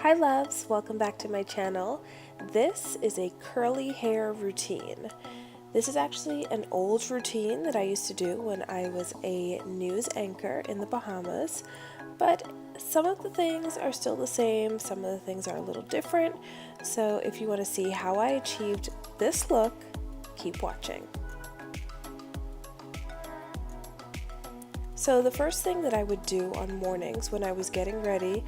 Hi loves, welcome back to my channel. This is a curly hair routine. This is actually an old routine that I used to do when I was a news anchor in the Bahamas, but some of the things are still the same, some of the things are a little different, so if you want to see how I achieved this look, keep watching. So the first thing that I would do on mornings when I was getting ready,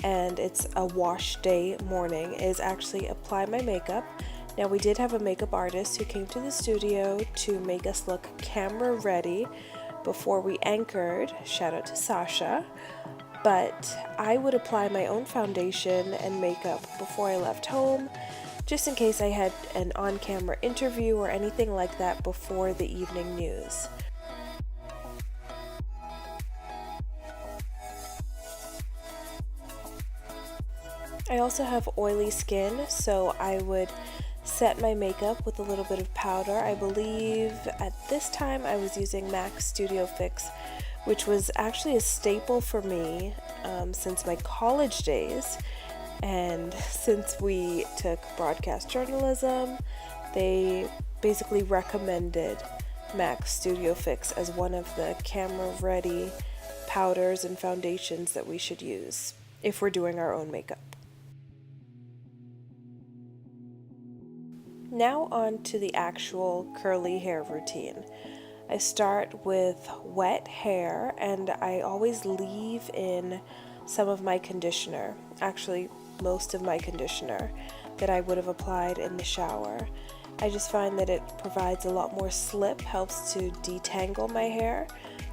and it's a wash day morning, is actually apply my makeup. Now we did have a makeup artist who came to the studio to make us look camera ready before we anchored, shout out to Sasha, but I would apply my own foundation and makeup before I left home, just in case I had an on-camera interview or anything like that before the evening news. I also have oily skin, so I would set my makeup with a little bit of powder. I believe at this time I was using MAC Studio Fix, which was actually a staple for me since my college days. And since we took broadcast journalism, they basically recommended MAC Studio Fix as one of the camera-ready powders and foundations that we should use if we're doing our own makeup. Now on to the actual curly hair routine. I start with wet hair and I always leave in some of my conditioner, actually most of my conditioner that I would have applied in the shower. I just find that it provides a lot more slip, helps to detangle my hair,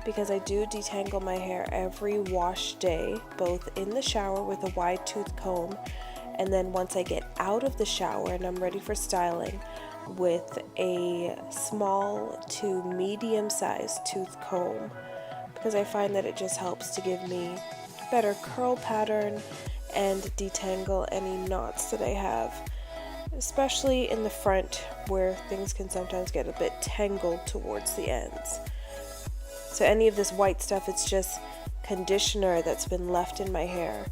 because I do detangle my hair every wash day, both in the shower with a wide tooth comb, and then once I get out of the shower and I'm ready for styling, with a small to medium sized tooth comb, because I find that it just helps to give me better curl pattern and detangle any knots that I have, especially in the front where things can sometimes get a bit tangled towards the ends. So any of this white stuff, it's just conditioner that's been left in my hair.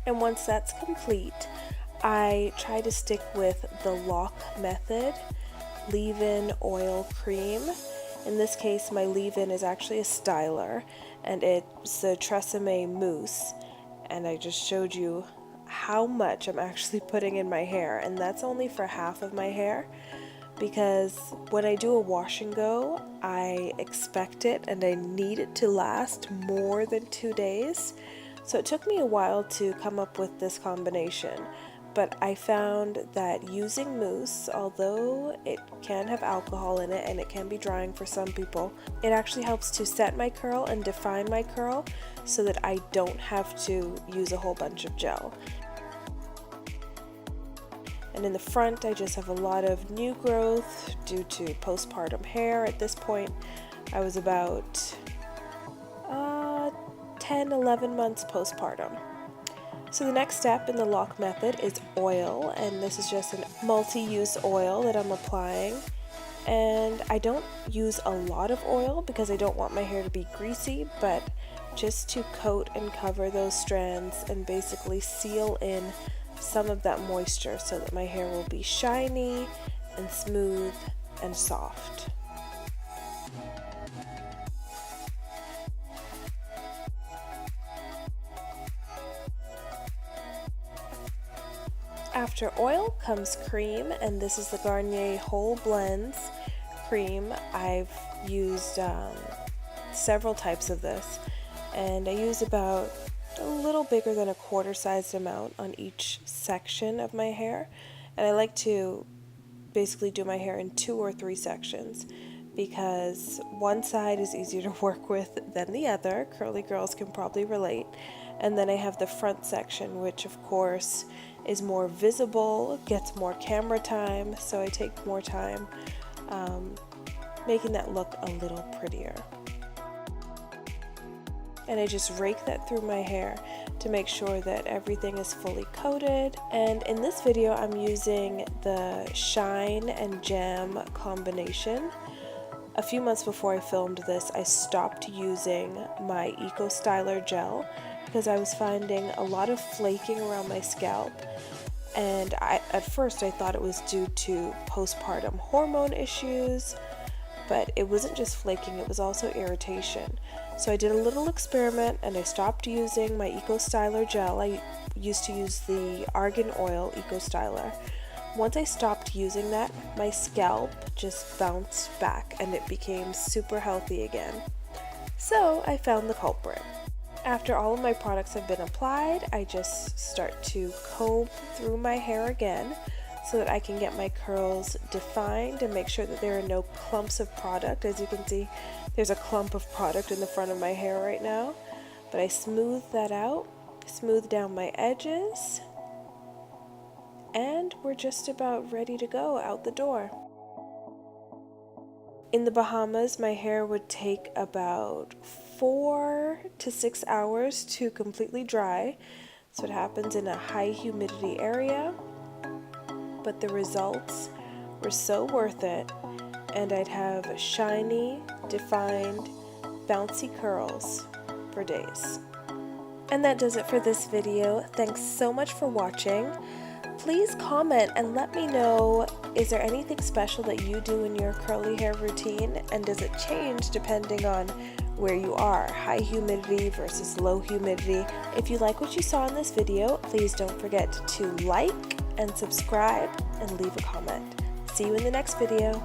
And once that's complete, I try to stick with the lock method, leave-in oil cream. In this case, my leave-in is actually a styler, and it's the Tresemme Mousse. And I just showed you how much I'm actually putting in my hair, and that's only for half of my hair, because when I do a wash and go, I expect it and I need it to last more than 2 days. So it took me a while to come up with this combination, but I found that using mousse, although it can have alcohol in it and it can be drying for some people, it actually helps to set my curl and define my curl so that I don't have to use a whole bunch of gel. And in the front, I just have a lot of new growth due to postpartum hair. At this point, I was about 10-11 months postpartum. So the next step in the lock method is oil, and this is just a multi-use oil that I'm applying. And I don't use a lot of oil because I don't want my hair to be greasy, but just to coat and cover those strands and basically seal in some of that moisture so that my hair will be shiny and smooth and soft. After oil comes cream, and this is the Garnier Whole Blends cream. I've used several types of this, and I use about a little bigger than a quarter-sized amount on each section of my hair, and I like to basically do my hair in 2 or 3 sections because one side is easier to work with than the other. Curly girls can probably relate. And then I have the front section, which of course is more visible, gets more camera time, so I take more time making that look a little prettier. and I just rake that through my hair to make sure that everything is fully coated. And in this video I'm using the Shine and Jam combination. A few months before I filmed this, I stopped using my Eco Styler gel because I was finding a lot of flaking around my scalp, and at first I thought it was due to postpartum hormone issues, but it wasn't just flaking, it was also irritation. So I did a little experiment and I stopped using my Eco Styler gel. I used to use the Argan Oil Eco Styler. Once I stopped using that, my scalp just bounced back and it became super healthy again. So I found the culprit. After all of my products have been applied, I just start to comb through my hair again so that I can get my curls defined and make sure that there are no clumps of product. As you can see, there's a clump of product in the front of my hair right now, but I smooth that out, smooth down my edges, and we're just about ready to go out the door. In the Bahamas, my hair would take about 4 to 6 hours to completely dry. So it happens in a high humidity area, but the results were so worth it, and I'd have shiny, defined, bouncy curls for days. And that does it for this video. Thanks so much for watching. Please comment and let me know, is there anything special that you do in your curly hair routine, and does it change depending on where you are, high humidity versus low humidity? If you like what you saw in this video, please don't forget to like and subscribe and leave a comment. See you in the next video.